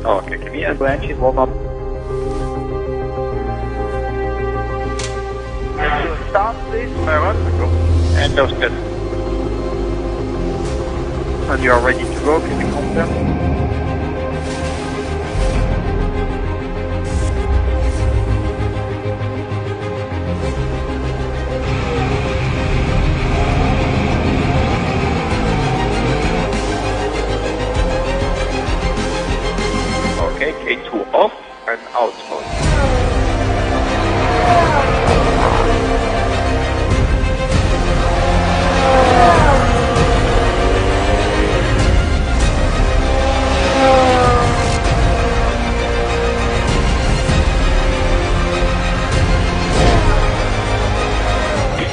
Okay, give me a branch in warm up. Start please. Very well. And those good. And you are ready to go, can you confirm? Okay, K2 off and out mode.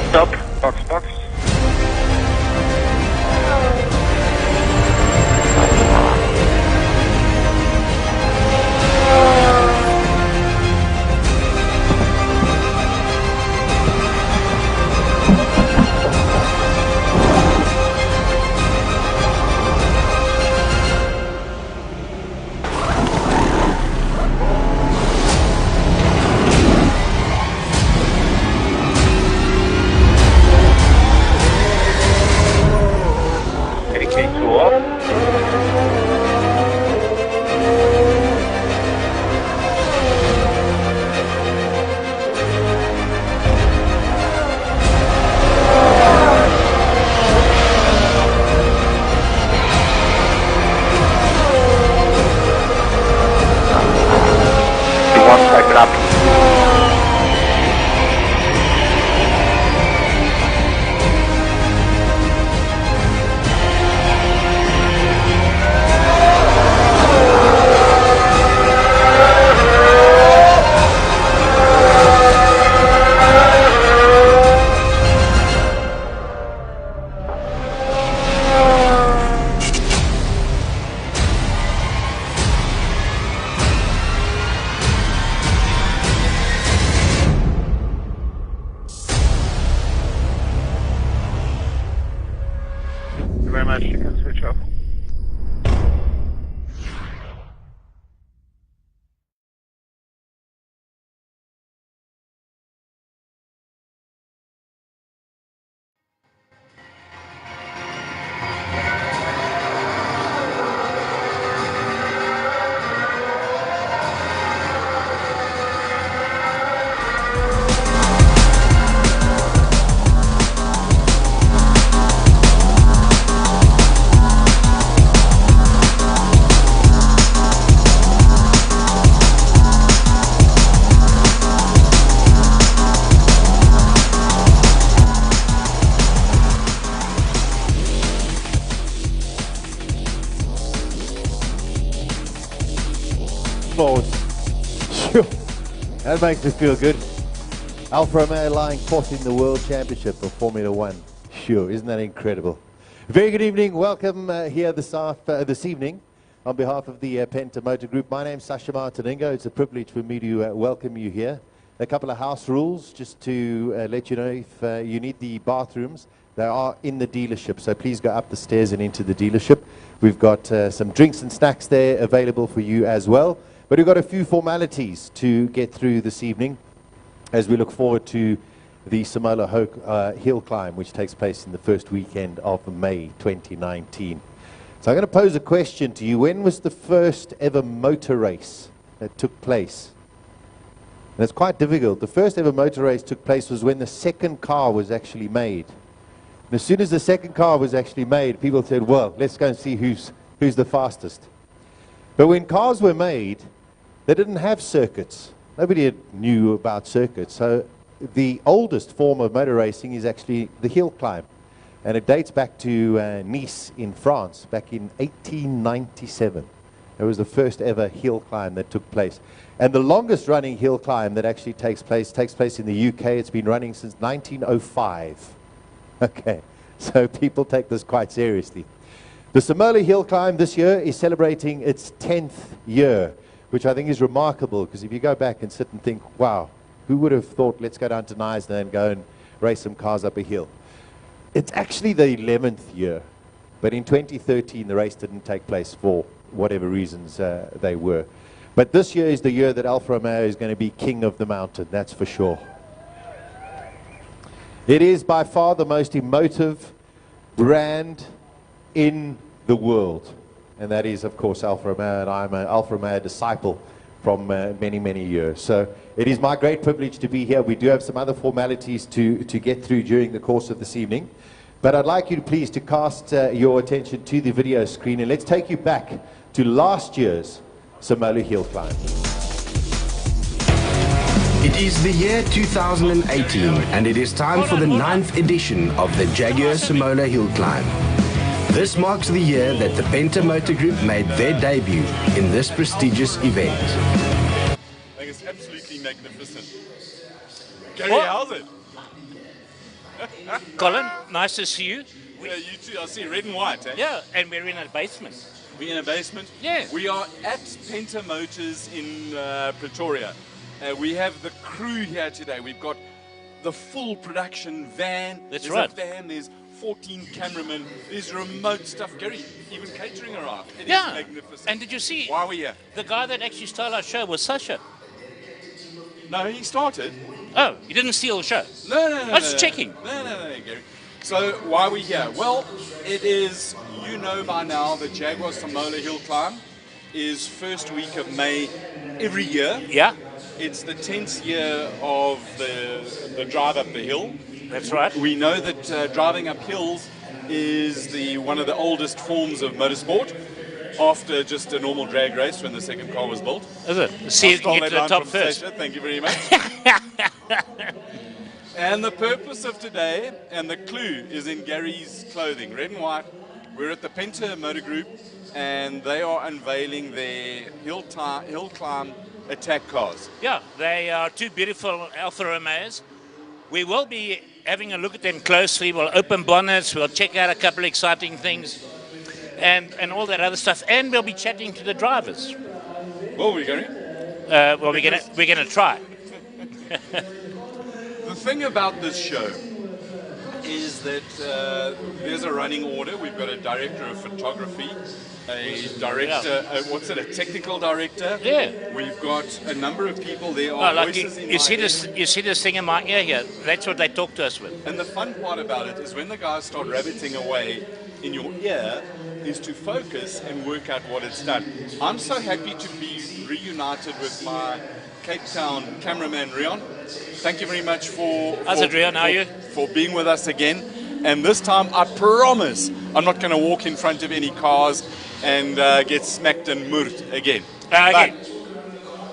Stop, box, box. Very much, you can switch off. Lord. Sure. That makes me feel good. Alfa Romeo lying fourth in the World Championship of Formula One. Sure, isn't that incredible? Very good evening. Welcome here this evening on behalf of the Penta Motor Group. My name's Sasha Martiningo. It's a privilege for me to welcome you here. A couple of house rules just to let you know if you need the bathrooms. They are in the dealership, so please go up the stairs and into the dealership. We've got some drinks and snacks there available for you as well. But we've got a few formalities to get through this evening as we look forward to the Samola Hill Climb, which takes place in the first weekend of May 2019. So I'm going to pose a question to you. When was the first ever motor race that took place? And it's quite difficult. The first ever motor race took place was when the second car was actually made. And as soon as the second car was actually made, people said, well, let's go and see who's the fastest. But when cars were made, they didn't have circuits. Nobody knew about circuits. So the oldest form of motor racing is actually the hill climb. And it dates back to Nice in France, back in 1897. It was the first ever hill climb that took place. And the longest running hill climb that actually takes place in the UK. It's been running since 1905. Okay, so people take this quite seriously. The Samola Hill Climb this year is celebrating its 10th year, which I think is remarkable, because if you go back and sit and think, wow, who would have thought, let's go down to Knysna and go and race some cars up a hill? It's actually the 11th year, but in 2013 the race didn't take place for whatever reasons they were. But this year is the year that Alfa Romeo is going to be king of the mountain, that's for sure. It is by far the most emotive brand in the world. And that is, of course, Alfa Romeo, and I'm an Alfa Romeo disciple from many, many years. So it is my great privilege to be here. We do have some other formalities to get through during the course of this evening. But I'd like you to please to cast your attention to the video screen, and let's take you back to last year's Samola Hill Climb. It is the year 2018, and it is time for the 9th edition of the Jaguar Samola Hill Climb. This marks the year that the Penta Motor Group made their debut in this prestigious event. I think it's absolutely magnificent. Gary, how's it? Colin, nice to see you. You too, I see red and white. Eh? Yeah, and we're in a basement. We're in a basement? Yeah. We are at Penta Motors in Pretoria. We have the crew here today. We've got the full production van. That's right. There's a van, there's 14 cameramen, there's remote stuff. Gary, even catering arrived. It is magnificent. And did you see? Why are we here? The guy that actually stole our show was Sasha. No, he started. Oh, you didn't steal the show? No. I was just checking. No, Gary. So why are we here? Well, it is, you know by now, the Jaguar Samola Hill Climb is first week of May every year. Yeah. It's the 10th year of the drive up the hill. That's right. We know that driving up hills is one of the oldest forms of motorsport, after just a normal drag race when the second car was built. Is it? See if you get to the top first. Sasha. Thank you very much. And the purpose of today, and the clue, is in Gary's clothing, red and white. We're at the Penta Motor Group, and they are unveiling their hill climb attack cars. Yeah, they are two beautiful Alfa Romeos. We will be having a look at them closely. We'll open bonnets, we'll check out a couple of exciting things, and all that other stuff, and we'll be chatting to the drivers. Well, we're going. Well, we're gonna try. The thing about this show is that there's a running order. We've got a director of photography, a director, a technical director. Yeah. We've got a number of people. There are voices in my you see this thing in my ear here? That's what they talk to us with. And the fun part about it is when the guys start rabbiting away in your ear, is to focus and work out what it's done. I'm so happy to be reunited with my Cape Town cameraman, Rion. Thank you very much for being with us again. And this time, I promise, I'm not going to walk in front of any cars and get smacked and murdered again.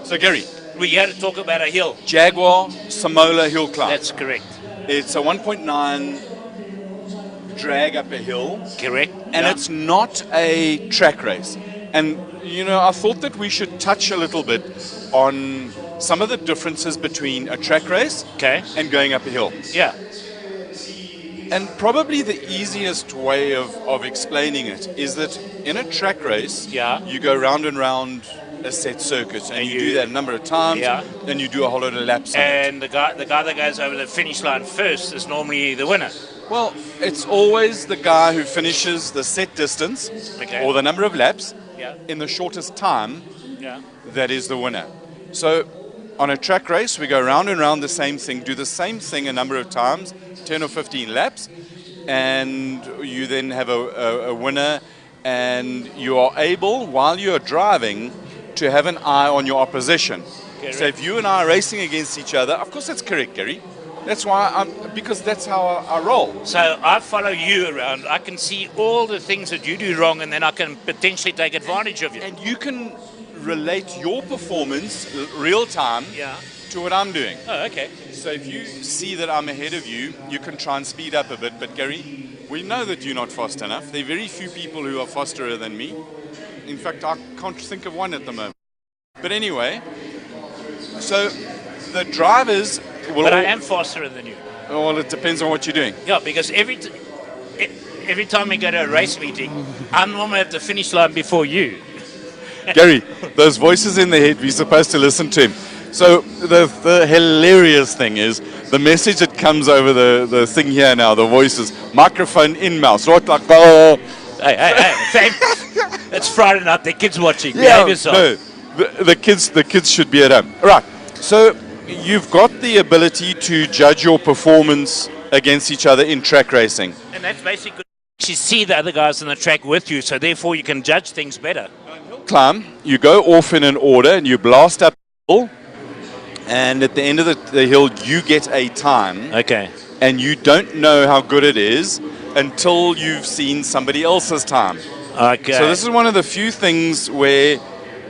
So, Gary, we're here to talk about a hill. Jaguar Samola Hill Climb. That's correct. It's a 1.9 drag up a hill. Correct. And it's not a track race. And, you know, I thought that we should touch a little bit on some of the differences between a track race and going up a hill. Yeah. And probably the easiest way of explaining it is that in a track race, you go round and round a set circuit, and you do that a number of times, and you do a whole lot of laps. And the guy that goes over the finish line first is normally the winner. Well, it's always the guy who finishes the set distance or the number of laps in the shortest time that is the winner. So on a track race, we go round and round the same thing, do the same thing a number of times, 10 or 15 laps, and you then have a winner, and you are able, while you're driving, to have an eye on your opposition. correct. So if you and I are racing against each other, of course that's correct, Gary. That's why because that's how I roll. So I follow you around. I can see all the things that you do wrong, and then I can potentially take advantage of you. And you can relate your performance real time to what I'm doing. Oh, okay. So if you see that I'm ahead of you, you can try and speed up a bit. But Gary, we know that you're not fast enough. There are very few people who are faster than me. In fact, I can't think of one at the moment. But anyway, so the drivers will... But I am faster than you. Well, it depends on what you're doing. Yeah, because every time we go to a race meeting, I'm normally at the finish line before you. Gary, those voices in the head, we're supposed to listen to him. So the hilarious thing is the message that comes over the thing here now, the voices, microphone in mouth, right like, oh. Hey, it's Friday night, the kids watching. Behave yourself. No, the kids should be at home. Right, so you've got the ability to judge your performance against each other in track racing. And that's basically you see the other guys on the track with you, so therefore you can judge things better. Climb, you go off in an order and you blast up the hill, and at the end of the hill you get a time. Okay. And you don't know how good it is until you've seen somebody else's time. Okay. So this is one of the few things where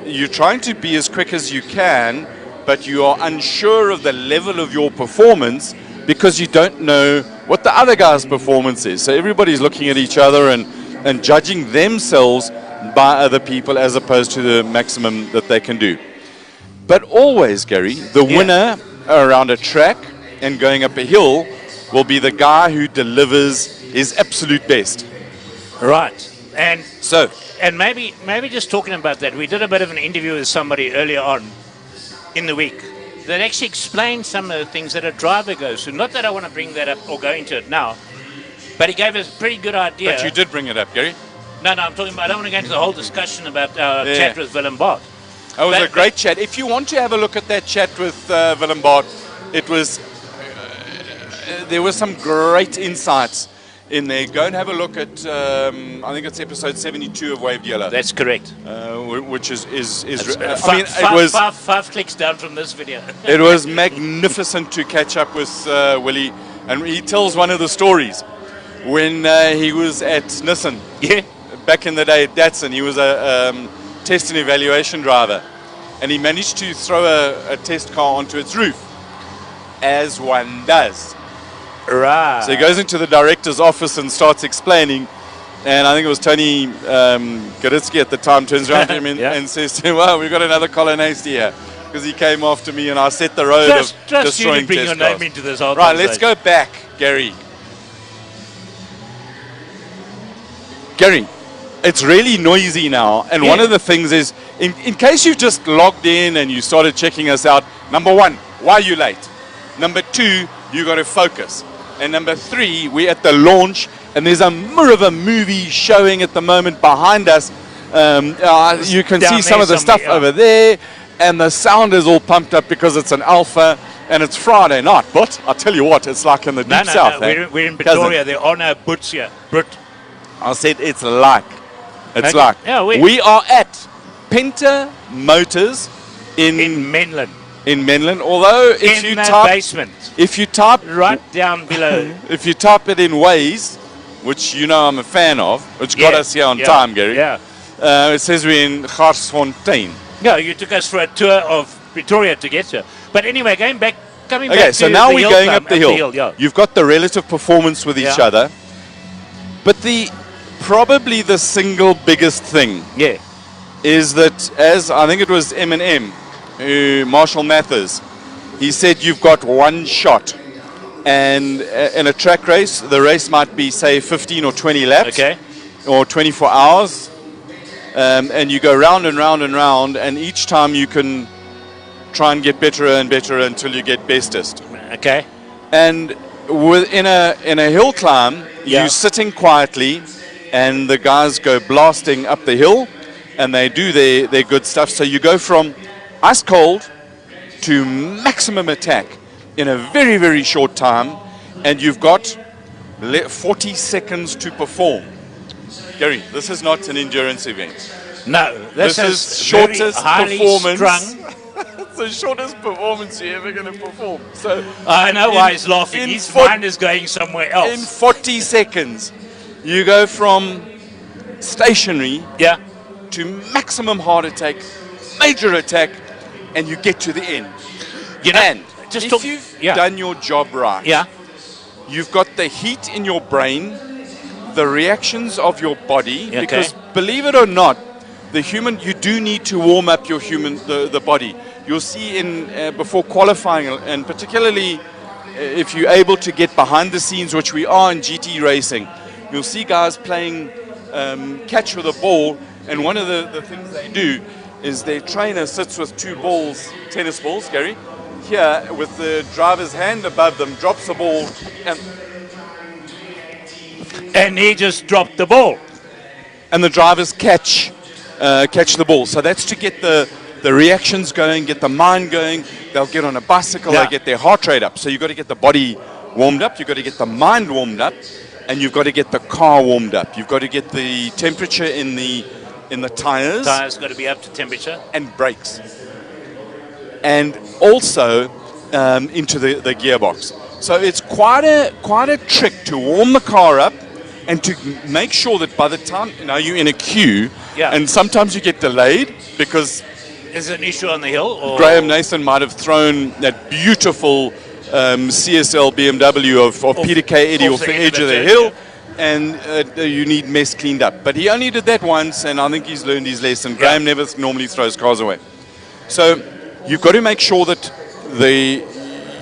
you're trying to be as quick as you can, but you are unsure of the level of your performance because you don't know what the other guy's performance is. So everybody's looking at each other and judging themselves by other people as opposed to the maximum that they can do. But always, Gary, the winner around a track and going up a hill will be the guy who delivers his absolute best. Right. And maybe just talking about that, we did a bit of an interview with somebody earlier on in the week that actually explained some of the things that a driver goes through. Not that I want to bring that up or go into it now, but he gave us a pretty good idea. But you did bring it up, Gary. No, I'm talking about, I don't want to go into the whole discussion about our chat with Willem Bart. It was a great chat. If you want to have a look at that chat with Willem Bart, it was, there were some great insights in there. Go and have a look at, I think it's episode 72 of WavedYellow. That's correct. Which is five clicks down from this video. It was magnificent to catch up with Willie, and he tells one of the stories when he was at Knysna. Yeah. Back in the day at Datsun, he was a test and evaluation driver, and he managed to throw a test car onto its roof, as one does. Right. So he goes into the director's office and starts explaining, and I think it was Tony Garitsky at the time turns around to him and says to him, well, we've got another Colin Hasty here, because he came after me and I set the road of destroying bring test your cars. name into this whole Right, let's go back, Gary. Gary, it's really noisy now, and one of the things is, in case you've just logged in and you started checking us out, number one, why are you late? Number two, you got to focus. And number three, we're at the launch, and there's a movie showing at the moment behind us. You can see some of the stuff over there, and the sound is all pumped up because it's an Alfa, and it's Friday night. But I'll tell you what, it's like in the deep south. No, we're in Pretoria. There are no boots here. I said it's like. It's like. Yeah, we are at Penta Motors in Menlyn. In Menlyn, although if you type right down below, if you type it in Waze, which you know I'm a fan of, which got us here on time, Gary. Yeah. It says we're in Garsfontein. No, you took us for a tour of Pretoria to get here. But anyway, coming back so to now the we're going up the hill. You've got the relative performance with each other, but probably the single biggest thing is that, as I think it was M&M, Marshall Mathers, he said you've got one shot, and in a track race the race might be say 15 or 20 laps, or 24 hours, and you go round and round and round, and each time you can try and get better and better until you get bestest. And in a hill climb, you're sitting quietly and the guys go blasting up the hill and they do their good stuff. So you go from ice cold to maximum attack in a very, very short time, and you've got 40 seconds to perform. Gary, this is not an endurance event. No, this is shortest performance. It's the shortest performance you're ever going to perform. So I know why he's laughing. His mind is going somewhere else. In 40 seconds, you go from stationary to maximum heart attack, major attack, and you get to the end. You know, and if you've done your job right, you've got the heat in your brain, the reactions of your body, because believe it or not, you do need to warm up your the body. You'll see before qualifying, and particularly if you're able to get behind the scenes, which we are in GT racing, you'll see guys playing catch with a ball, and one of the things they do is their trainer sits with two balls, tennis balls, Gary, here with the driver's hand above them, drops the ball, and he just dropped the ball. And the drivers catch the ball. So that's to get the reactions going, get the mind going. They'll get on a bicycle, they'll get their heart rate up. So you've got to get the body warmed up, you've got to get the mind warmed up, and you've got to get the car warmed up. You've got to get the temperature in the tires. Tires got to be up to temperature. And brakes. And also into the gearbox. So it's quite a trick to warm the car up and to make sure that by the time you're in a queue, and sometimes you get delayed because is it an issue on the hill? Or? Graham Nathan might have thrown that beautiful CSL BMW of Peter K. Eddy off the edge of the hill, and you need mess cleaned up. But he only did that once, and I think he's learned his lesson. Graham never normally throws cars away. So you've got to make sure that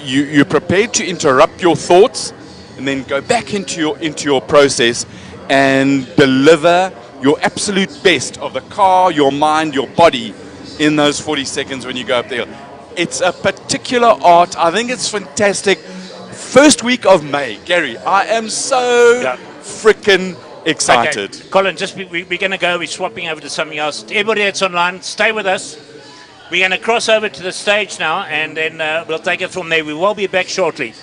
you're prepared to interrupt your thoughts and then go back into your process and deliver your absolute best of the car, your mind, your body in those 40 seconds when you go up the hill. It's a particular art. I think it's fantastic. First week of May, Gary, I am so freaking excited. Okay. Colin, we're going to go. We're swapping over to something else. Everybody that's online, stay with us. We're going to cross over to the stage now, and then we'll take it from there. We will be back shortly.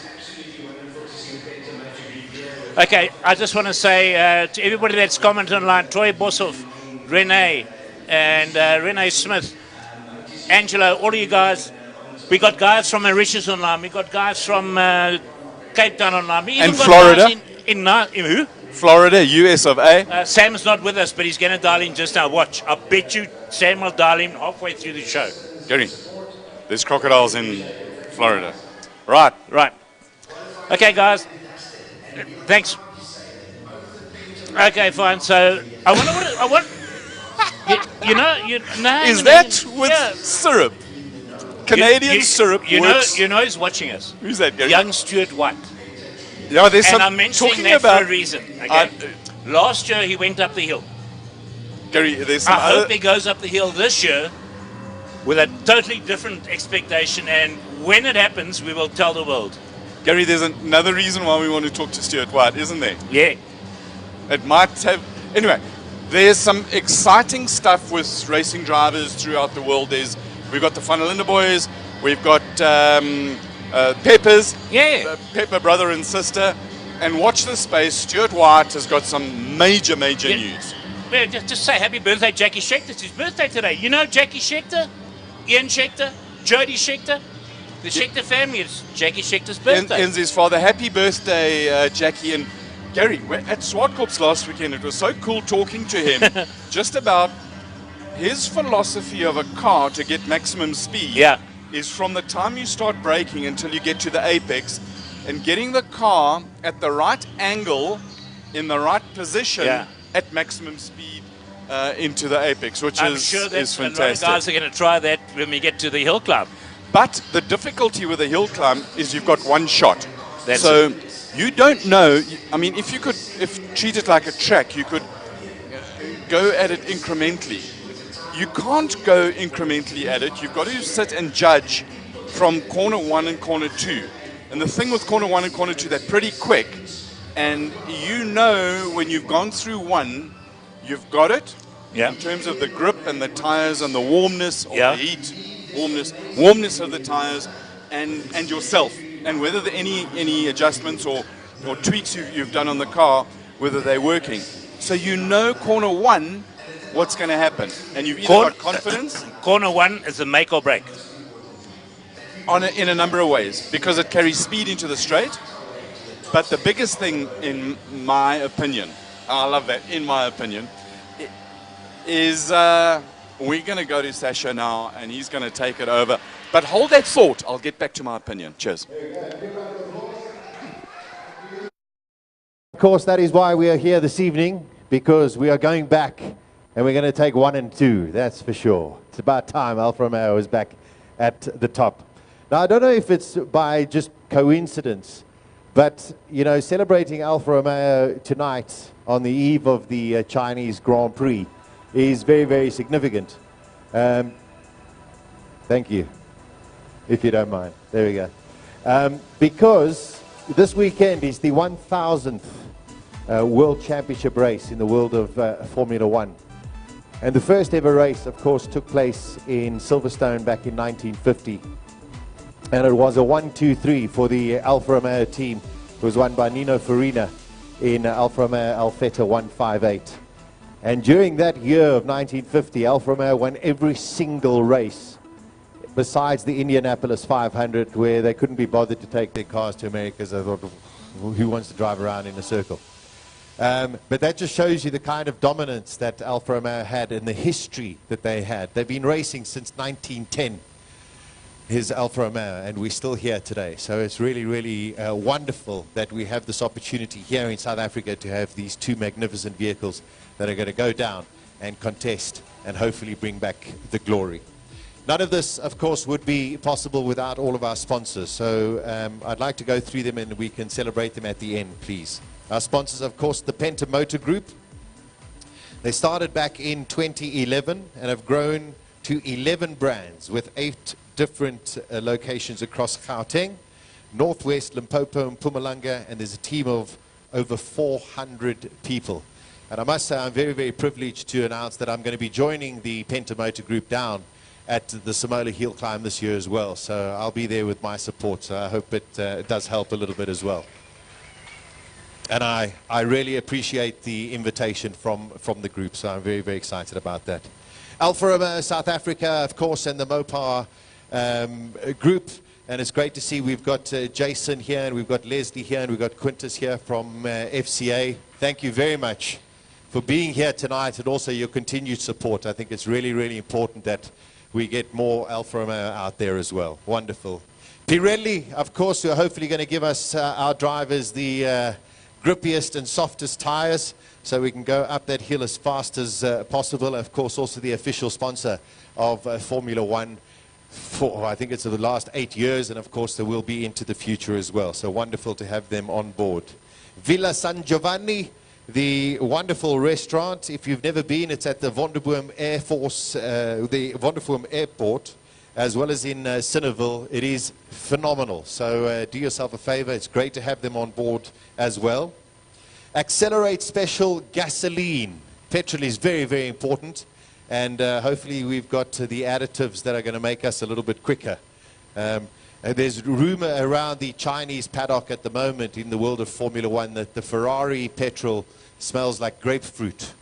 Okay, I just want to say to everybody that's commented online, Troy Boshoff, Renee, and Renee Smith, Angelo, all of you guys. We got guys from Mauritius online. We got guys from Cape Town online. We even and got Florida. Guys in who? Florida, US of A. Sam's not with us, but he's going to dial in just now. Watch. I bet you Sam will dial in halfway through the show. Gary, there's crocodiles in Florida. Right. Okay, guys. Thanks. Okay, fine. So I want. Is that with syrup? Canadian syrup. You know who's watching us? Who's that, Gary? Young Stuart White. Yeah, there's and some I'm mentioning talking that about for a reason. Okay. Last year he went up the hill. Gary, there's some I hope he goes up the hill this year with a totally different expectation, and when it happens, we will tell the world. Gary, there's another reason why we want to talk to Stuart White, isn't there? Yeah. It might have... Anyway, there's some exciting stuff with racing drivers throughout the world. We've got the Van Linde boys, we've got Peppers, Pepper brother and sister, and watch this space. Stuart White has got some major news. Well, just say happy birthday, Jackie Schechter. It's his birthday today. You know Jackie Schechter, Ian Schechter, Jody Schechter, the Schechter family. It's Jackie Schechter's birthday. And his father. Happy birthday, Jackie. And Gary, at Swartkorps last weekend, it was so cool talking to him just about his philosophy of a car to get maximum speed is from the time you start braking until you get to the apex, and getting the car at the right angle in the right position at maximum speed into the apex, which I'm is sure that is fantastic. A lot of guys are going to try that when we get to the hill climb. But the difficulty with a hill climb is you've got one shot. That's so it. you don't know. I mean, if treat it like a track, you could go at it incrementally. You can't go incrementally at it. You've got to sit and judge from corner 1 and corner 2. And the thing with corner 1 and corner 2, they're pretty quick. And you know when you've gone through one, you've got it in terms of the grip and the tires and the warmness or the heat, warmness of the tires and yourself. And whether any adjustments or tweaks you've done on the car, whether they're working. So you know corner 1 what's going to happen. And you've either got confidence. Corner 1 is a make or break. in a number of ways, because it carries speed into the straight. But the biggest thing, in my opinion, I love that, in my opinion, is we're going to go to Sasha now, and he's going to take it over. But hold that thought. I'll get back to my opinion. Cheers. Of course, that is why we are here this evening, because we are going back and we're going to take 1 and 2, that's for sure. It's about time Alfa Romeo is back at the top. Now, I don't know if it's by just coincidence, but, you know, celebrating Alfa Romeo tonight on the eve of the Chinese Grand Prix is very, very significant. Thank you, if you don't mind. There we go. Because this weekend is the 1000th World Championship race in the world of Formula One. And the first ever race, of course, took place in Silverstone back in 1950. And it was a 1-2-3 for the Alfa Romeo team. It was won by Nino Farina in Alfa Romeo Alfetta 158. And during that year of 1950, Alfa Romeo won every single race, besides the Indianapolis 500, where they couldn't be bothered to take their cars to America, so they thought, who wants to drive around in a circle? But that just shows you the kind of dominance that Alfa Romeo had and the history that they had. They've been racing since 1910, his Alfa Romeo, and we're still here today. So it's really, really wonderful that we have this opportunity here in South Africa to have these two magnificent vehicles that are going to go down and contest and hopefully bring back the glory. None of this, of course, would be possible without all of our sponsors. So I'd like to go through them and we can celebrate them at the end, please. Our sponsors, of course, the Penta Motor Group. They started back in 2011 and have grown to 11 brands with 8 different locations across Gauteng, Northwest, Limpopo, and Mpumalanga, and there's a team of over 400 people. And I must say I'm very, very privileged to announce that I'm going to be joining the Penta Motor Group down at the Samola Hill Climb this year as well. So I'll be there with my support, so I hope it does help a little bit as well. And I really appreciate the invitation from the group, so I'm very, very excited about that. Alfa Romeo South Africa, of course, and the Mopar group. And it's great to see we've got Jason here, and we've got Leslie here, and we've got Quintus here from FCA. Thank you very much for being here tonight and also your continued support. I think it's really, really important that we get more Alfa Romeo out there as well. Wonderful. Pirelli, of course, who are hopefully going to give us, our drivers, the grippiest and softest tires, so we can go up that hill as fast as possible. Of course, also the official sponsor of Formula One for, I think it's the last 8 years, and of course there will be into the future as well. So wonderful to have them on board. Villa San Giovanni, the wonderful restaurant. If you've never been, it's at the Vonderboom Air Force, the Vonderboom Airport, as well as in Sinneville. It is phenomenal. So do yourself a favor. It's great to have them on board as well. Accelerate Special Gasoline. Petrol is very, very important. And hopefully we've got the additives that are going to make us a little bit quicker. There's rumor around the Chinese paddock at the moment in the world of Formula One that the Ferrari petrol smells like grapefruit.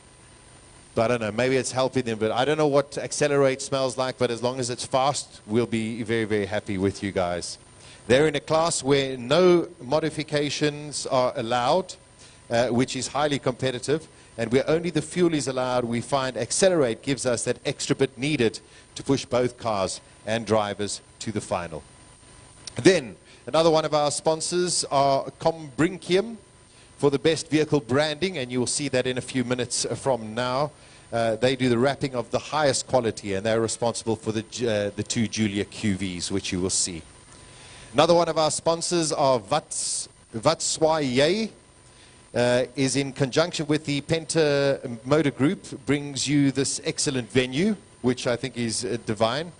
But I don't know, maybe it's helping them, but I don't know what Accelerate smells like, but as long as it's fast, we'll be very, very happy with you guys. They're in a class where no modifications are allowed, which is highly competitive, and where only the fuel is allowed. We find Accelerate gives us that extra bit needed to push both cars and drivers to the final. Then, another one of our sponsors are Combrincium for the best vehicle branding, and you will see that in a few minutes from now. They do the wrapping of the highest quality, and they're responsible for the 2 Giulia QVs, which you will see. Another one of our sponsors are Vatswaye, is in conjunction with the Penta Motor Group, brings you this excellent venue, which I think is divine.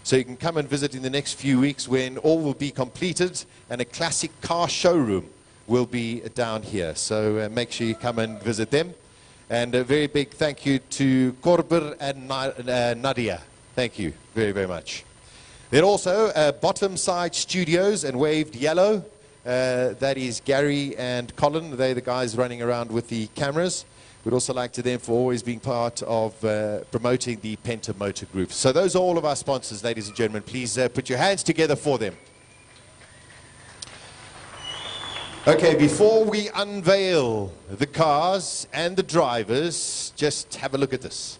So you can come and visit in the next few weeks when all will be completed, and a classic car showroom will be down here. So make sure you come and visit them. And a very big thank you to Korbur and Nadia. Thank you very, very much. Then also Bottom Side Studios and WavedYellow. That is Gary and Colin. They're the guys running around with the cameras. We'd also like to them for always being part of promoting the Penta Motor Group. So those are all of our sponsors, ladies and gentlemen. Please put your hands together for them. Okay, before we unveil the cars and the drivers, just have a look at this.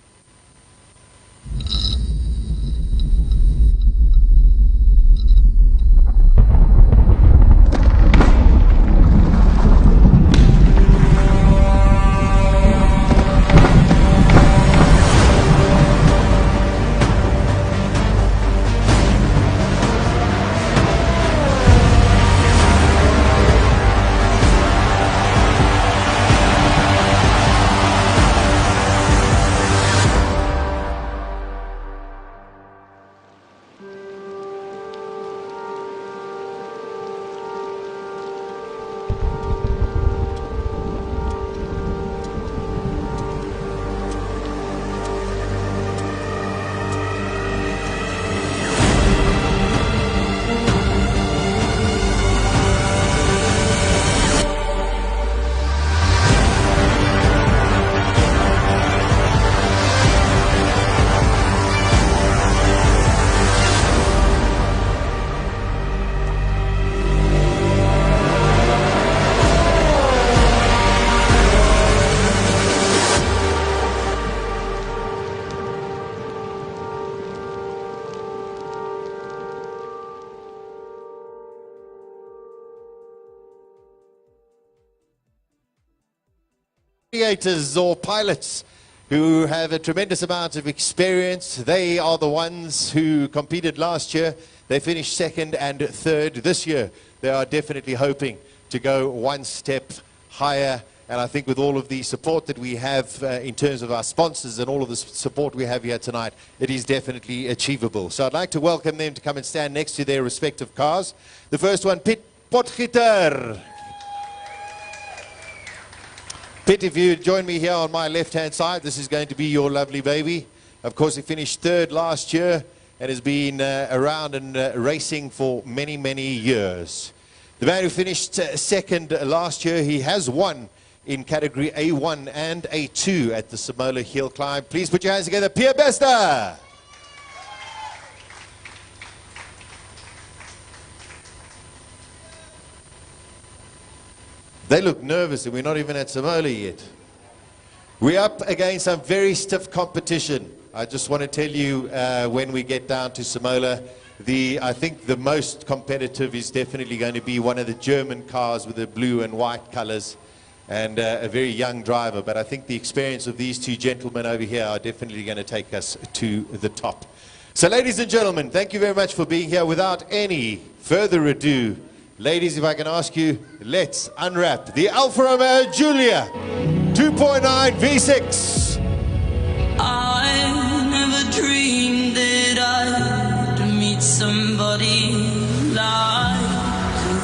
Creators or pilots who have a tremendous amount of experience. They are the ones who competed last year. They finished second and third. This year they are definitely hoping to go one step higher, and I think with all of the support that we have in terms of our sponsors and all of the support we have here tonight, it is definitely achievable. So I'd like to welcome them to come and stand next to their respective cars. The first one, Piet Potgieter. Piet, if you join me here on my left-hand side, this is going to be your lovely baby. Of course, he finished third last year and has been around and racing for many, many years. The man who finished second last year, he has won in category A1 and A2 at the Simola Hill Climb. Please put your hands together, Pierre Bester. They look nervous and we're not even at Simola yet. We're up against some very stiff competition. I just want to tell you when we get down to Simola, I think the most competitive is definitely going to be one of the German cars with the blue and white colors and a very young driver. But I think the experience of these two gentlemen over here are definitely going to take us to the top. So ladies and gentlemen, thank you very much for being here. Without any further ado, ladies, if I can ask you, let's unwrap the Alfa Romeo Giulia 2.9 V6. I never dreamed that I'd meet somebody like you.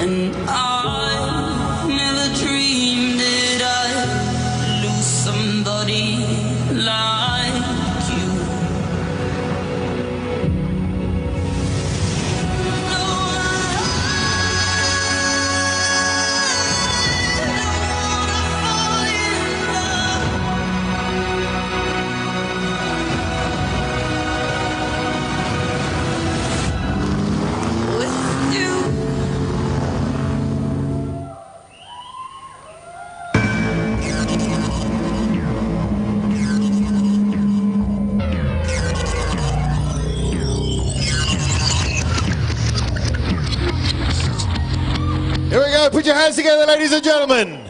And I never dreamed that I'd lose somebody like you. Here we go, put your hands together, ladies and gentlemen.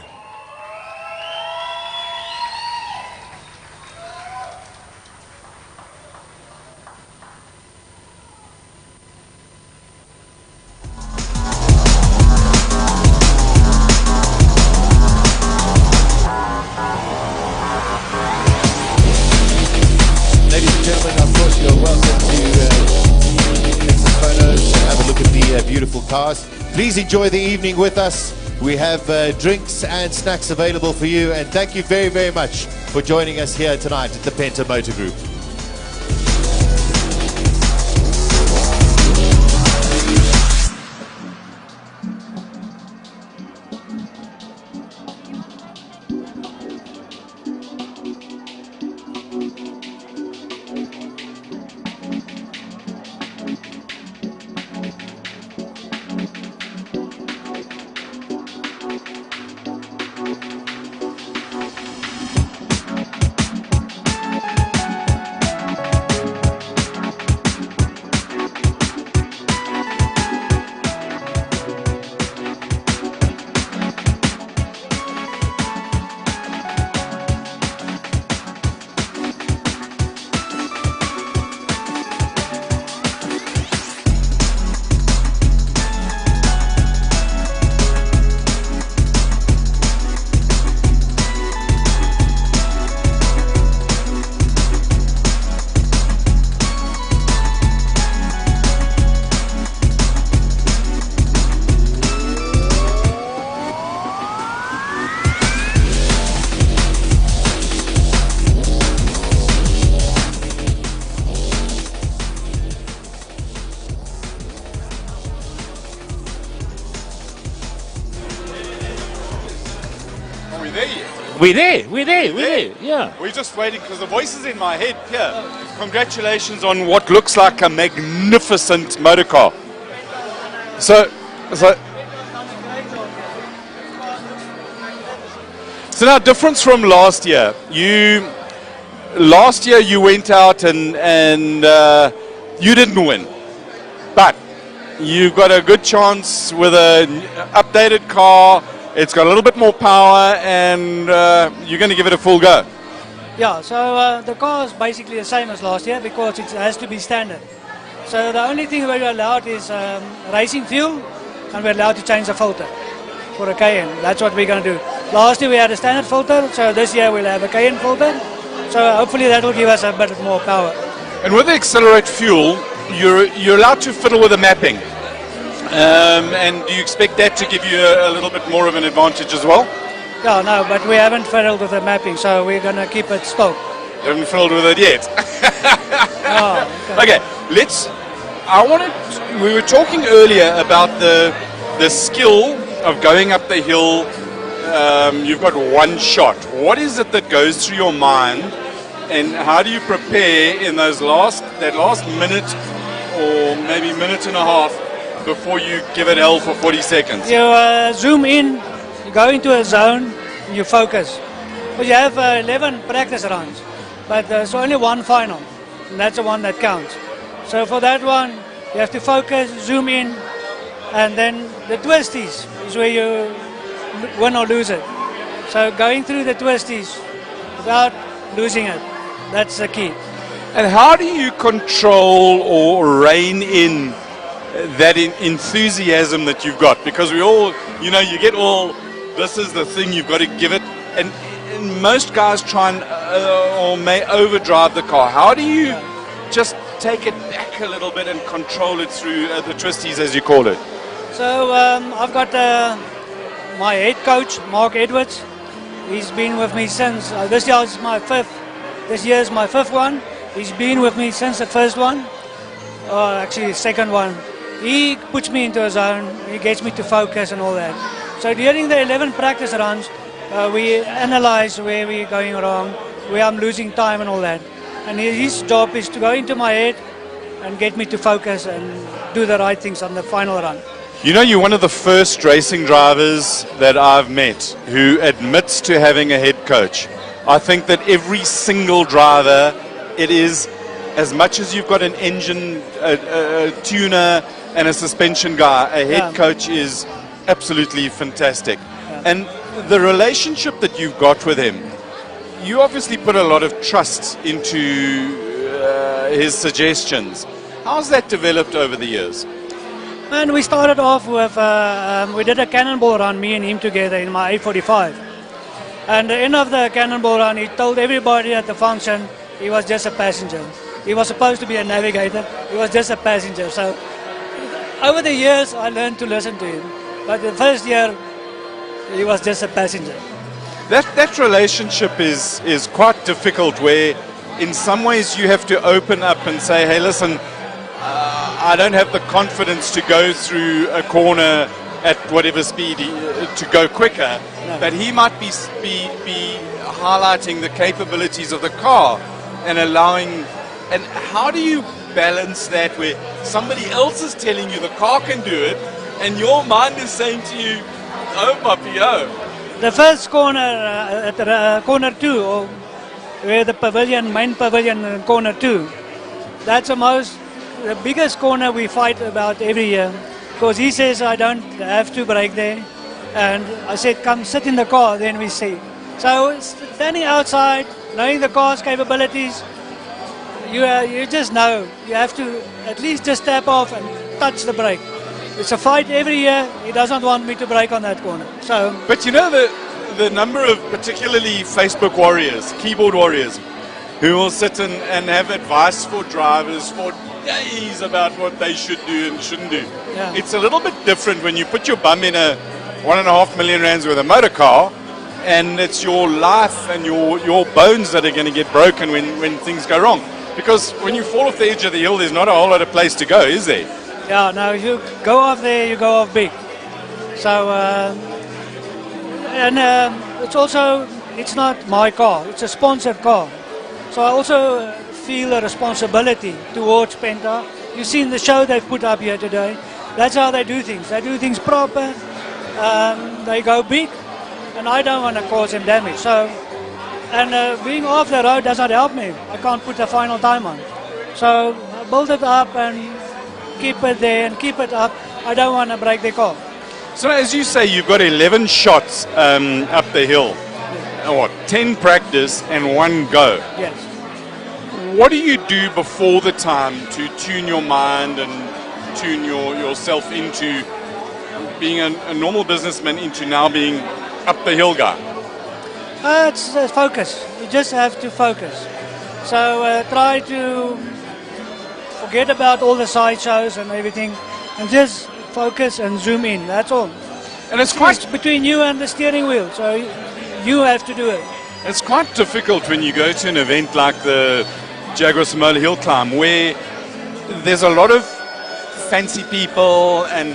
Ladies and gentlemen, of course, you're welcome to take some photos, have a look at the beautiful cars. Please enjoy the evening with us. We have drinks and snacks available for you, and thank you very, very much for joining us here tonight at the Penta Motor Group. there yet? We're there, yeah. We're just waiting because the voice is in my head. Here, congratulations on what looks like a magnificent motor car. So now difference from last year. Last year you went out and you didn't win, but you've got a good chance with an updated car. It's got a little bit more power, and you're going to give it a full go. Yeah, so the car is basically the same as last year because it has to be standard. So the only thing we're allowed is racing fuel, and we're allowed to change the filter for a Cayenne. That's what we're going to do. Last year we had a standard filter, so this year we'll have a Cayenne filter. So hopefully that will give us a bit more power. And with the accelerate fuel, you're allowed to fiddle with the mapping. And do you expect that to give you a little bit more of an advantage as well? Yeah, no, but we haven't fiddled with the mapping, so we're going to keep it still. You haven't fiddled with it yet. Oh, Okay, we were talking earlier about the skill of going up the hill. You've got one shot. What is it that goes through your mind, and how do you prepare in that last minute or maybe minute and a half before you give it hell for 40 seconds? You zoom in, you go into a zone, and you focus. But you have 11 practice runs, but there's only one final, and that's the one that counts. So for that one, you have to focus, zoom in, and then the twisties is where you win or lose it. So going through the twisties without losing it, that's the key. And how do you control or rein in that enthusiasm that you've got? Because we all, you get all, this is the thing, you've got to give it. And most guys try and or may overdrive the car. How do you just take it back a little bit and control it through the twisties, as you call it? So I've got my head coach, Mark Edwards. He's been with me since, this year is my fifth one. He's been with me since the first one, or actually the second one. He puts me into a zone, he gets me to focus and all that. So during the 11 practice runs, we analyze where we're going wrong, where I'm losing time and all that. And his job is to go into my head and get me to focus and do the right things on the final run. You're one of the first racing drivers that I've met who admits to having a head coach. I think that every single driver, it is, as much as you've got an engine, a tuner and a suspension guy, a head coach is absolutely fantastic. Yeah. And the relationship that you've got with him, you obviously put a lot of trust into his suggestions. How's that developed over the years? And we started off with, we did a cannonball run, me and him together in my 845. And at the end of the cannonball run, he told everybody at the function he was just a passenger. He was supposed to be a navigator, he was just a passenger. So over the years, I learned to listen to him. But the first year, he was just a passenger. That relationship is quite difficult, where in some ways you have to open up and say, hey, listen, I don't have the confidence to go through a corner at whatever speed to go quicker, No. but he might be highlighting the capabilities of the car and allowing. And how do you balance that where somebody else is telling you the car can do it and your mind is saying to you, oh my PO? The first corner, at corner 2, or where the main pavilion, corner 2, that's the biggest corner we fight about every year, because he says I don't have to brake there, and I said come sit in the car, then we see. So standing outside, knowing the car's capabilities, you just know you have to at least just tap off and touch the brake. It's a fight every year. He doesn't want me to brake on that corner. So, but the number of particularly Facebook warriors, keyboard warriors, who will sit and have advice for drivers for days about what they should do and shouldn't do. Yeah. It's a little bit different when you put your bum in a 1.5 million rands with a motor car, and it's your life and your bones that are going to get broken when things go wrong. Because when you fall off the edge of the hill, there's not a whole lot of place to go, is there? yeah, no, if you go off there, you go off big. So, it's not my car, it's a sponsored car. So I also feel a responsibility towards Penta. You've seen the show they've put up here today. That's how they do things. They do things proper, they go big, and I don't want to cause them damage. So, and being off the road does not help me. I can't put the final time on. So I build it up and keep it there and keep it up. I don't want to break the car. So as you say, you've got 11 shots up the hill. What, 10 practice and 1 go? Yes. What do you do before the time to tune your mind and tune yourself into being a normal businessman into now being up the hill guy? It's focus. You just have to focus. So try to forget about all the side shows and everything and just focus and zoom in. That's all. And it's quite between you and the steering wheel. So you have to do it. It's quite difficult when you go to an event like the Jaguar Samola Hill Climb where there's a lot of fancy people and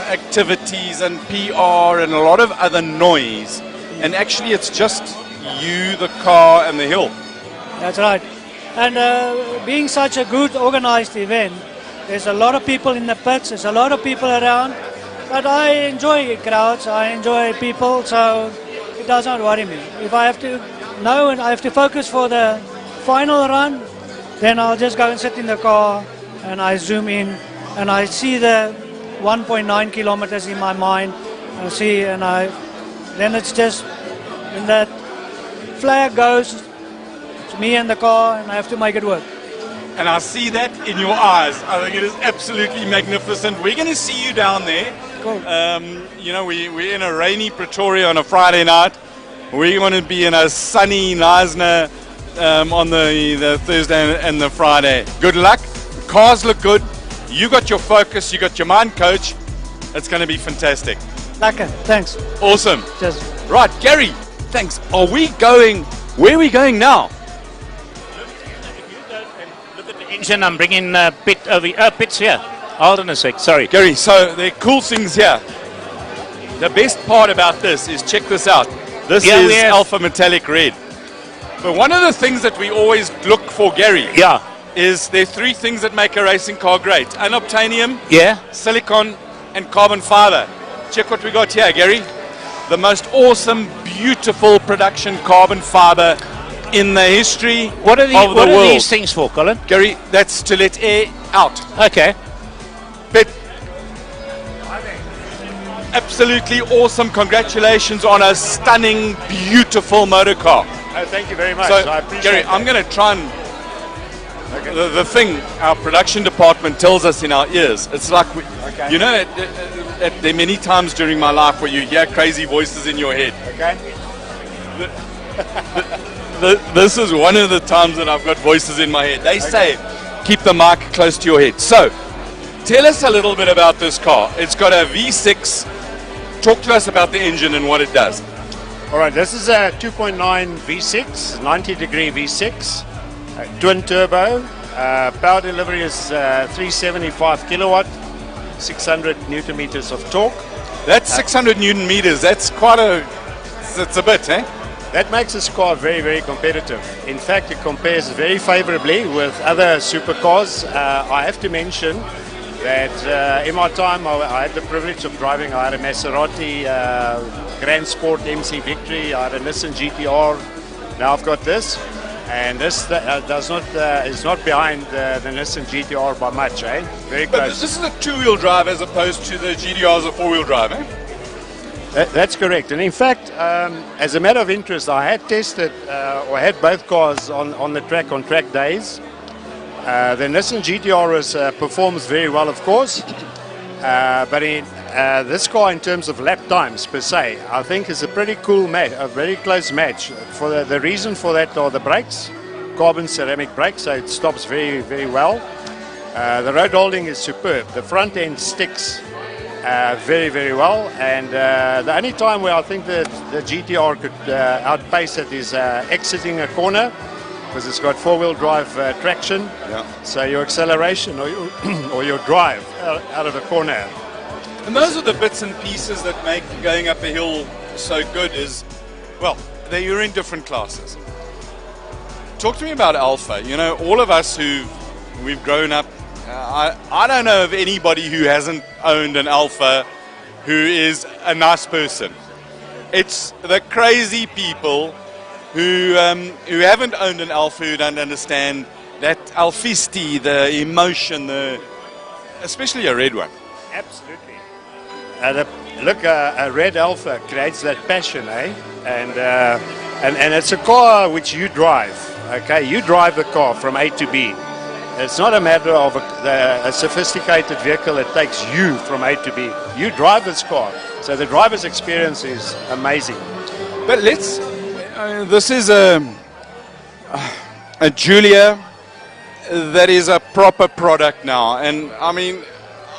activities and PR and a lot of other noise, and actually it's just you, the car and the hill. That's right. And being such a good organized event, there's a lot of people in the pits, there's a lot of people around, but I enjoy crowds, I enjoy people, so it does not worry me. If I have to know and I have to focus for the final run, then I'll just go and sit in the car and I zoom in and I see the 1.9 kilometers in my mind. I see, and then it's just when that flag goes, it's me and the car, and I have to make it work. And I see that in your eyes. I think it is absolutely magnificent. We're going to see you down there. Cool. You know, we're in a rainy Pretoria on a Friday night. We're going to be in a sunny Knysna on the Thursday and the Friday. Good luck. Cars look good. You got your focus. You got your mind, coach. It's going to be fantastic. Lekker. Thanks. Awesome. Just Right, Gary. Thanks. Are we going? Where are we going now? Look at the engine. I'm bringing Pits here. Hold on a sec. Sorry. Gary, so there are cool things here. The best part about this is, check this out. This is Alpha Metallic Red. But one of the things that we always look for, Gary, is there are 3 things that make a racing car great. Unobtainium, silicon, and carbon fiber. Check what we got here, Gary. The most awesome, beautiful production carbon fiber in the history What are of the world. What are these things for, Colin? Gary, that's to let air out. Okay. But absolutely awesome. Congratulations on a stunning, beautiful motor car. Oh, thank you very much. So, I appreciate Gary, that. I'm going to try and the thing our production department tells us in our ears. It's like, you know, there are many times during my life where you hear crazy voices in your head. Okay. This is one of the times that I've got voices in my head. They say, keep the mic close to your head. So, tell us a little bit about this car. It's got a V6. Talk to us about the engine and what it does. All right, this is a 2.9 V6, 90-degree V6, twin turbo. Power delivery is 375 kilowatt, 600 newton meters of torque. That's 600 newton meters. That's quite it's a bit, eh? That makes this car very, very competitive. In fact, it compares very favorably with other supercars. I have to mention that in my time I had the privilege of driving. I had a Maserati Grand Sport MC Victory. I had a Nissan GTR. Now I've got this, and this is not behind the Nissan GTR by much, eh? Very close. But this is a 2-wheel drive as opposed to the GTR's a 4-wheel drive, eh? That's correct. And in fact, as a matter of interest, I had tested or had both cars on the track on track days. The Nissan GTR performs very well, of course, but this car, in terms of lap times per se, I think is a pretty cool match, a very close match. For the reason for that are the brakes, carbon ceramic brakes, so it stops very, very well. The road holding is superb. The front end sticks very, very well, and the only time where I think that the GTR could outpace it is exiting a corner, because it's got 4-wheel drive traction, so your acceleration or your drive out of a corner. And those are the bits and pieces that make going up a hill so good, is Well, you're in different classes. Talk to me about Alfa. You know, all of us we've grown up, I don't know of anybody who hasn't owned an Alfa who is a nice person. It's the crazy people who haven't owned an Alfa who don't understand that Alfisti, the emotion, especially a red one. Absolutely. Look, a red Alfa creates that passion, eh? And it's a car which you drive. Okay, you drive the car from A to B. It's not a matter of a sophisticated vehicle that takes you from A to B. You drive this car, so the driver's experience is amazing. But this is a Giulia that is a proper product now, and I mean,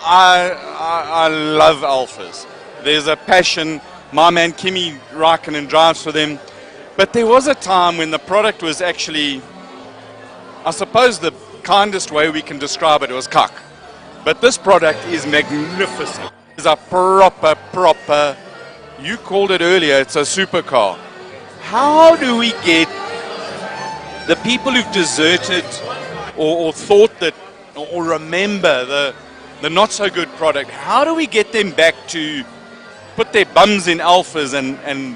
I love Alfas. There's a passion. My man Kimi Raikkonen drives for them. But there was a time when the product was actually, I suppose the kindest way we can describe it was cuck. But this product is magnificent. It's a proper, you called it earlier, it's a supercar. How do we get the people who've deserted or thought that, or remember the not so good product, how do we get them back to put their bums in Alfas and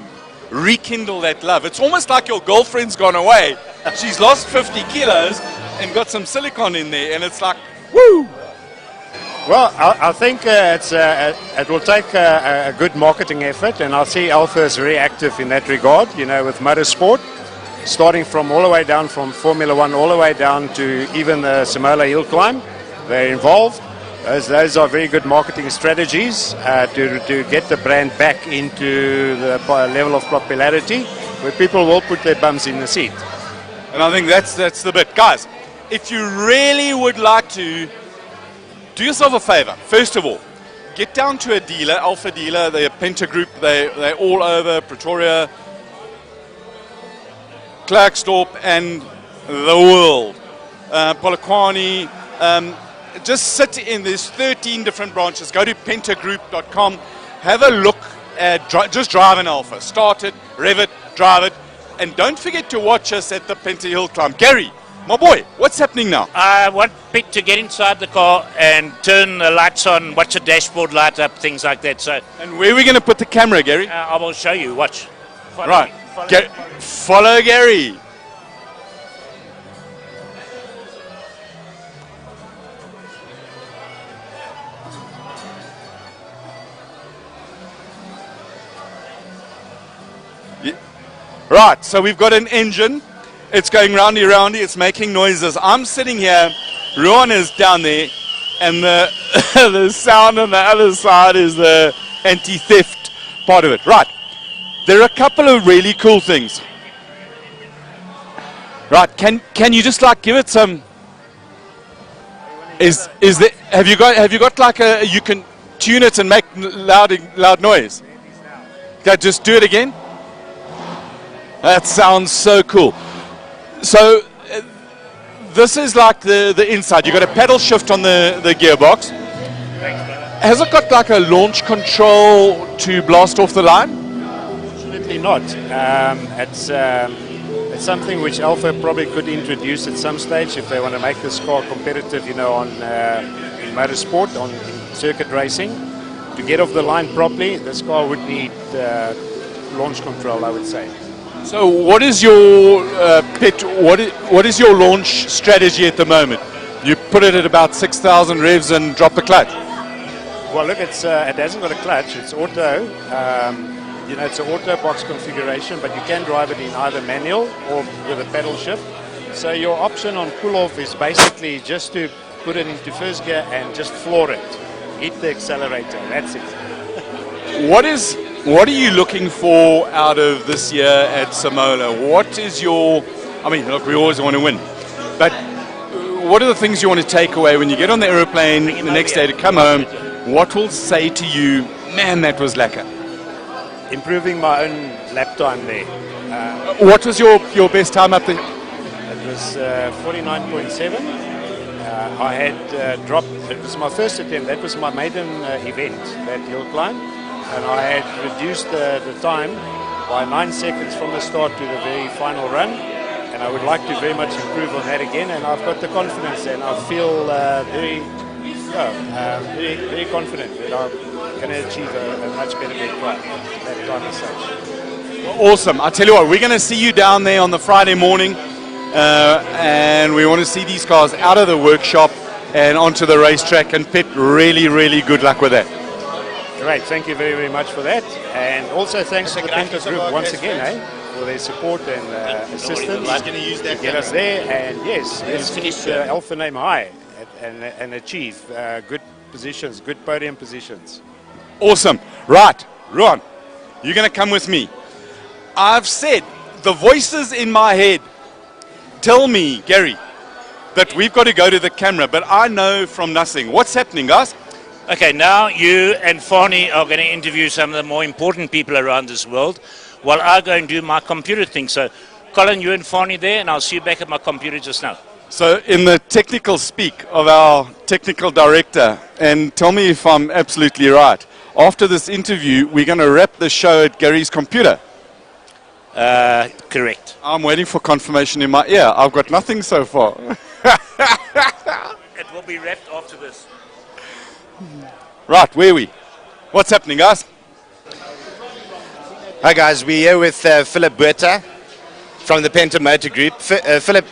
rekindle that love? It's almost like your girlfriend's gone away. She's lost 50 kilos and got some silicone in there, and it's like, woo! Well, I think it will take a good marketing effort, and I see Alfa is very active in that regard, you know, with motorsport, starting from all the way down from Formula One, all the way down to even the Simola Hill Climb. They're involved. Those are very good marketing strategies to get the brand back into the level of popularity where people will put their bums in the seat. And I think that's the bit. Guys, if you really would like to, do yourself a favor. First of all, get down to a dealer, Alfa dealer, they're a Penta group, they're all over Pretoria, Klerksdorp and the world. Polokwane, just sit in, there's 13 different branches. Go to pentagroup.com, have a look at, just drive an Alfa. Start it, rev it, drive it, and don't forget to watch us at the Penta Hill Climb. Gary, my boy, what's happening now? I want Pete to get inside the car and turn the lights on, watch the dashboard light up, things like that. So, and where are we going to put the camera, Gary? I will show you. Watch. Follow right. me. Follow Gary. Right, so we've got an engine. It's going roundy, it's making noises. I'm sitting here, Ruan is down there, and the sound on the other side is the anti-theft part of it. Right, there are a couple of really cool things. Right, can you just like give it some? Is there? Have you got like a? You can tune it and make loud noise. Okay, just do it again. That sounds so cool. So this is like the inside. You got a pedal shift on the gearbox. Has it got like a launch control to blast off the line? Absolutely not. It's something which Alfa probably could introduce at some stage if they want to make this car competitive, you know, in motorsport, in circuit racing. To get off the line properly, this car would need launch control, I would say. So what is your what is your launch strategy at the moment? You put it at about 6,000 revs and drop the clutch. Well, look, it hasn't got a clutch. It's auto. You know, it's an auto box configuration, but you can drive it in either manual or with a pedal shift. So your option on pull-off is basically just to put it into first gear and just floor it. Hit the accelerator. That's it. What are you looking for out of this year at Simola? What is your, I mean, look, we always want to win, but what are the things you want to take away when you get on the aeroplane the next day to come home? What will say to you, man, that was lekker? Improving my own lap time there. What was your best time up there? It was 49.7. I had dropped, it was my first attempt, that was my maiden event, that hill climb. And I had reduced the time by 9 seconds from the start to the very final run, and I would like to very much improve on that again, and I've got the confidence, and I feel very confident that I'm going to achieve a much better that time as such. Awesome. I tell you what, we're going to see you down there on the Friday morning, and we want to see these cars out of the workshop and onto the racetrack and pit. Really, really good luck with that. Great, thank you very, very much for that. And also thanks to the Penta group once again, for their support and assistance to get us there. And yes, let's keep the Alfa name high and achieve good positions, good podium positions. Awesome. Right, Ruan, you're going to come with me. I've said the voices in my head tell me, Gary, that we've got to go to the camera, but I know from nothing. What's happening, guys? Okay, now you and Fani are going to interview some of the more important people around this world while I go and do my computer thing. So, Colin, you and Fani there, and I'll see you back at my computer just now. So, in the technical speak of our technical director, and tell me if I'm absolutely right, after this interview, we're going to wrap the show at Gary's computer. Correct. I'm waiting for confirmation in my ear. I've got nothing so far. It will be wrapped after this. Right, where are we? What's happening, guys? Hi guys, we're here with Philip Buerta from the Penta Motor Group. Philip,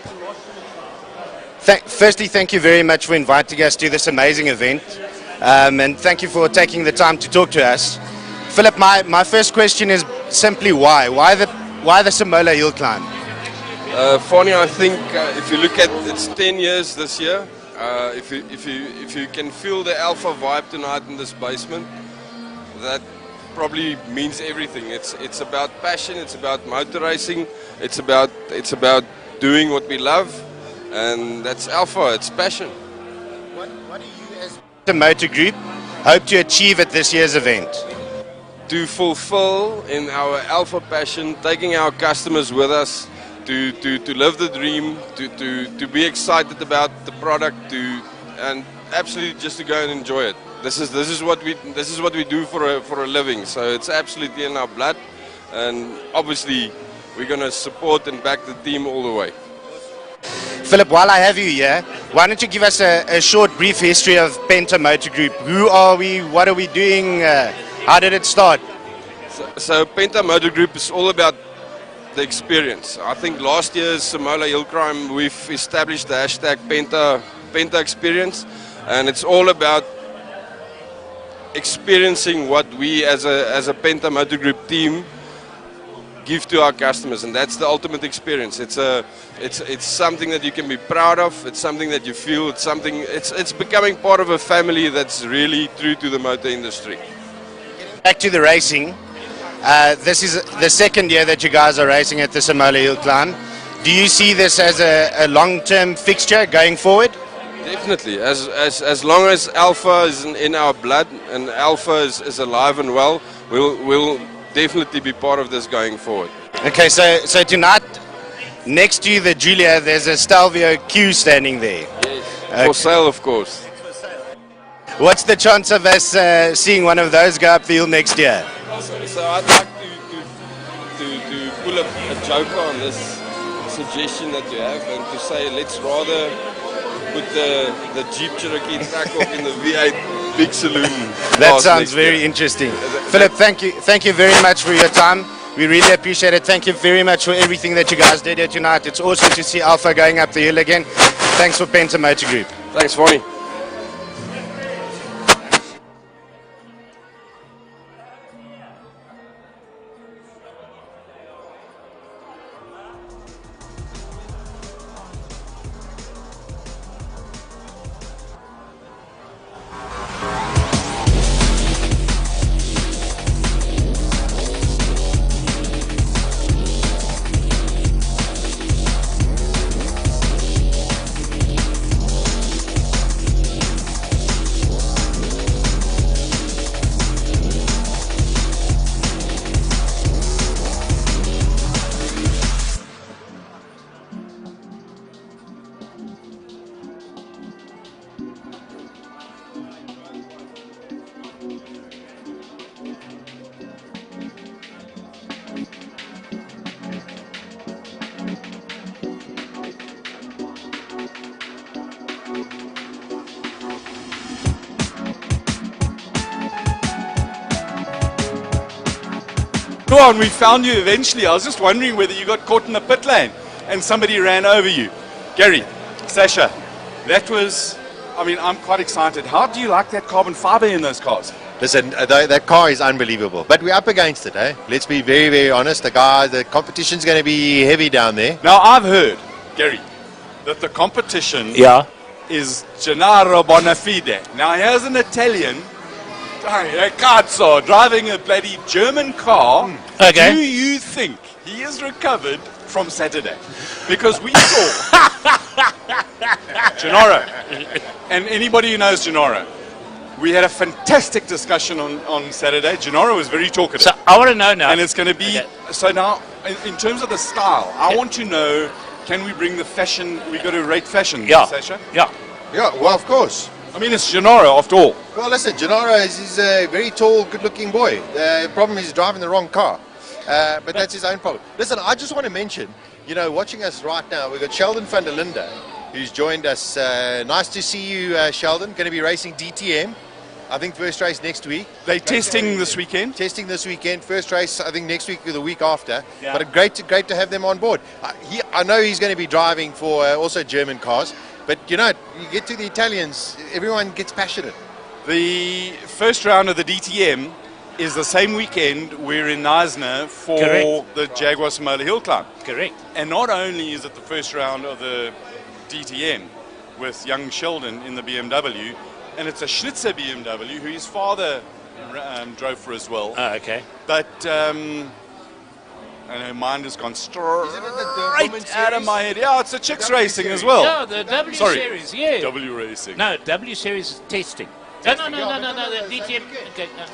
firstly, thank you very much for inviting us to this amazing event, and thank you for taking the time to talk to us. Philip, my first question is simply why? Why the Simola hill climb? Fani, I think if you look at it's 10 years this year. If you can feel the Alfa vibe tonight in this basement, that probably means everything. It's about passion. It's about motor racing. It's about doing what we love, and that's Alfa. It's passion. What do you, as the motor group, hope to achieve at this year's event? To fulfill in our Alfa passion, taking our customers with us. To live the dream, to be excited about the product, and absolutely just to go and enjoy it. This is what we do for a living. So it's absolutely in our blood, and obviously we're going to support and back the team all the way. Philip, while I have you here, why don't you give us a short, brief history of Penta Motor Group? Who are we? What are we doing? How did it start? So Penta Motor Group is all about the experience. I think last year's Simola Hill Climb, we've established the hashtag Penta Experience, and it's all about experiencing what we as a Penta Motor Group team give to our customers, and that's the ultimate experience. It's something that you can be proud of. It's something that you feel. It's becoming part of a family that's really true to the motor industry. Back to the racing. This is the second year that you guys are racing at the Simola Hill Climb. Do you see this as a long-term fixture going forward? Definitely. As long as Alfa is in our blood and Alfa is alive and well, we'll definitely be part of this going forward. Okay, so tonight, next to the Julia, there's a Stelvio Q standing there. Yes. For sale, of course. What's the chance of us seeing one of those go up the hill next year? So I'd like to pull a joker on this suggestion that you have, and to say let's rather put the Jeep Cherokee track off in the V8 big saloon. That sounds very interesting. Philip, thank you very much for your time. We really appreciate it. Thank you very much for everything that you guys did here tonight. It's awesome to see Alfa going up the hill again. Thanks for Penta Motor Group. Thanks, Fani. Go on, we found you eventually. I was just wondering whether you got caught in the pit lane and somebody ran over you. Gary, Sasha, that was, I mean, I'm quite excited. How do you like that carbon fiber in those cars? Listen, that car is unbelievable, but we're up against it, eh? Let's be very, very honest. The competition's going to be heavy down there. Now, I've heard, Gary, that the competition is Gennaro Bonafide. Now, here's an Italian, a cazzo, driving a bloody German car. Okay. Do you think he is recovered from Saturday? Because we saw Gennaro, and anybody who knows Gennaro, we had a fantastic discussion on Saturday. Gennaro was very talkative. So I want to know now. And it's going to be, so now, in terms of the style, I want to know, can we bring the fashion, we got to rate fashion, Sasha? Yeah. Yeah, well, of course. I mean, it's Gennaro, after all. Well, listen, Gennaro is a very tall, good-looking boy. The problem is he's driving the wrong car. But that's his own problem. Listen, I just want to mention, you know, watching us right now, we've got Sheldon van der Linde, who's joined us. Nice to see you, Sheldon. Going to be racing DTM. I think first race next week. They're testing this weekend? Testing this weekend. First race, I think, next week or the week after. Yeah. But great to have them on board. I know he's going to be driving for also German cars. But, you know, you get to the Italians, everyone gets passionate. The first round of the DTM is the same weekend we're in Knysna for the Jaguar Samola Hill Climb. Correct. And not only is it the first round of the DTM with young Sheldon in the BMW, and it's a Schnitzer BMW who his father drove for as well. Oh, okay. But I know mine has gone straight out of my head. Yeah, it's a chicks racing as well. Yeah, the W Series, yeah. W Racing. No, W Series is testing. No, the DTM. Okay, no.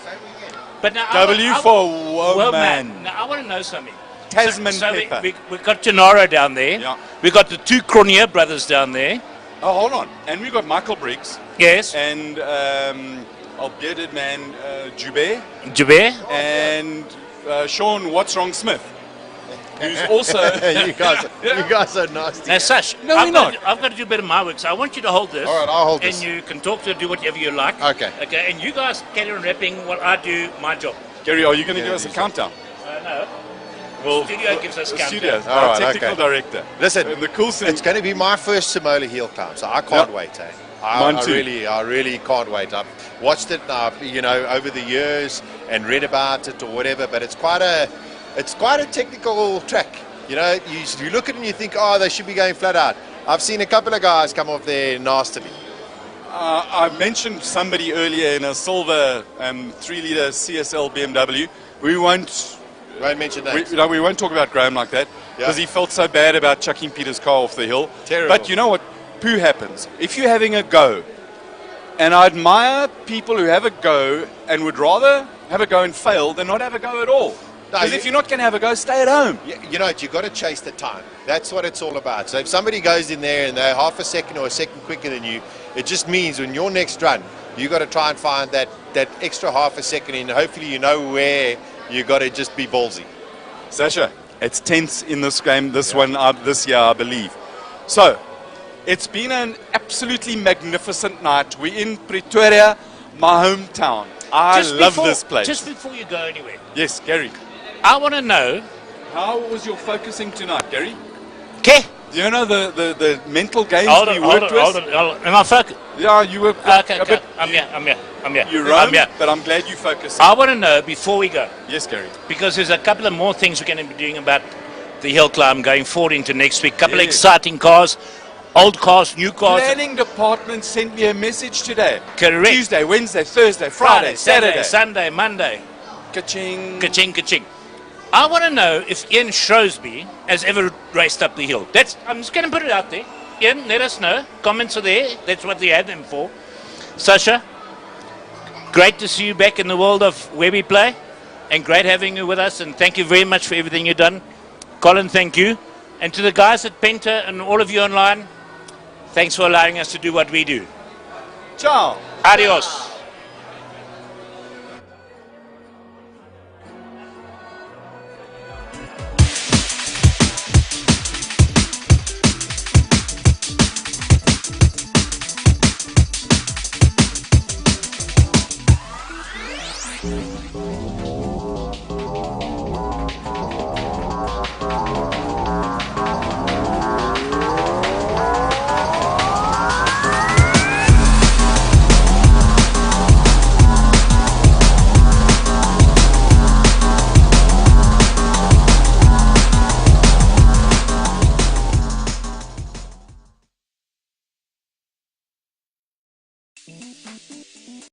But now W for woman. Now, I want to know something. Tasman so Pepper. we got Gennaro down there. Yeah. We got the two Cronier brothers down there. Oh, hold on. And we got Michael Briggs. Yes. And our bearded man, Joubert. And Sean What's Wrong Smith. Who's also... you guys are nasty. Now, Sash, no, we're not. I've got to do a bit of my work, so I want you to hold this. All right, I'll hold this. And you can talk to it, do whatever you like. Okay. Okay, and you guys carry on rapping while I do my job. Gary, are you going to give us a countdown? No. Well, Studio gives us countdown. Studio, All right, technical director. Listen, And the cool thing... it's going to be my first Samola Hill Climb, so I can't wait, eh? Mine too. I really can't wait. I've watched it, you know, over the years and read about it or whatever, but it's quite a technical track. You know, you look at it and you think, oh, they should be going flat out. I've seen a couple of guys come off there nastily. I mentioned somebody earlier in a silver 3-litre CSL BMW. We won't mention names. We won't talk about Graham like that because he felt so bad about chucking Peter's car off the hill. Terrible. But you know what? Poo happens. If you're having a go, and I admire people who have a go and would rather have a go and fail than not have a go at all. Because if you're not going to have a go, stay at home. You know, you've got to chase the time. That's what it's all about. So if somebody goes in there and they're half a second or a second quicker than you, it just means when your next run, you've got to try and find that extra half a second, and hopefully you know where you've got to just be ballsy. Sasha, it's tense in this game, this year, I believe. So, it's been an absolutely magnificent night. We're in Pretoria, my hometown. I love this place. Just before you go anywhere. Yes, Gary. I want to know. How was your focusing tonight, Gary? Okay. Do you know the mental games Hold we on, worked with? hold on. Am I focused? Yeah, you were Okay, a bit... I'm here. You I'm roamed, here. but I'm glad you focused. I want to know before we go, Yes, Gary. because there's a couple of more things we're going to be doing about the hill climb going forward into next week. Couple of Yes. exciting cars, old cars, new cars. Planning department sent me a message today. Correct. Tuesday, Wednesday, Thursday, Friday, Saturday. Sunday, Monday. Ka-ching. Ka-ching, ka-ching. I want to know if Ian Shrewsbury has ever raced up the hill. I'm just going to put it out there. Ian, let us know. Comments are there. That's what they had them for. Sasha, great to see you back in the world of where we play, and great having you with us, and thank you very much for everything you've done. Colin, thank you. And to the guys at Penta and all of you online, thanks for allowing us to do what we do. Ciao. Adios.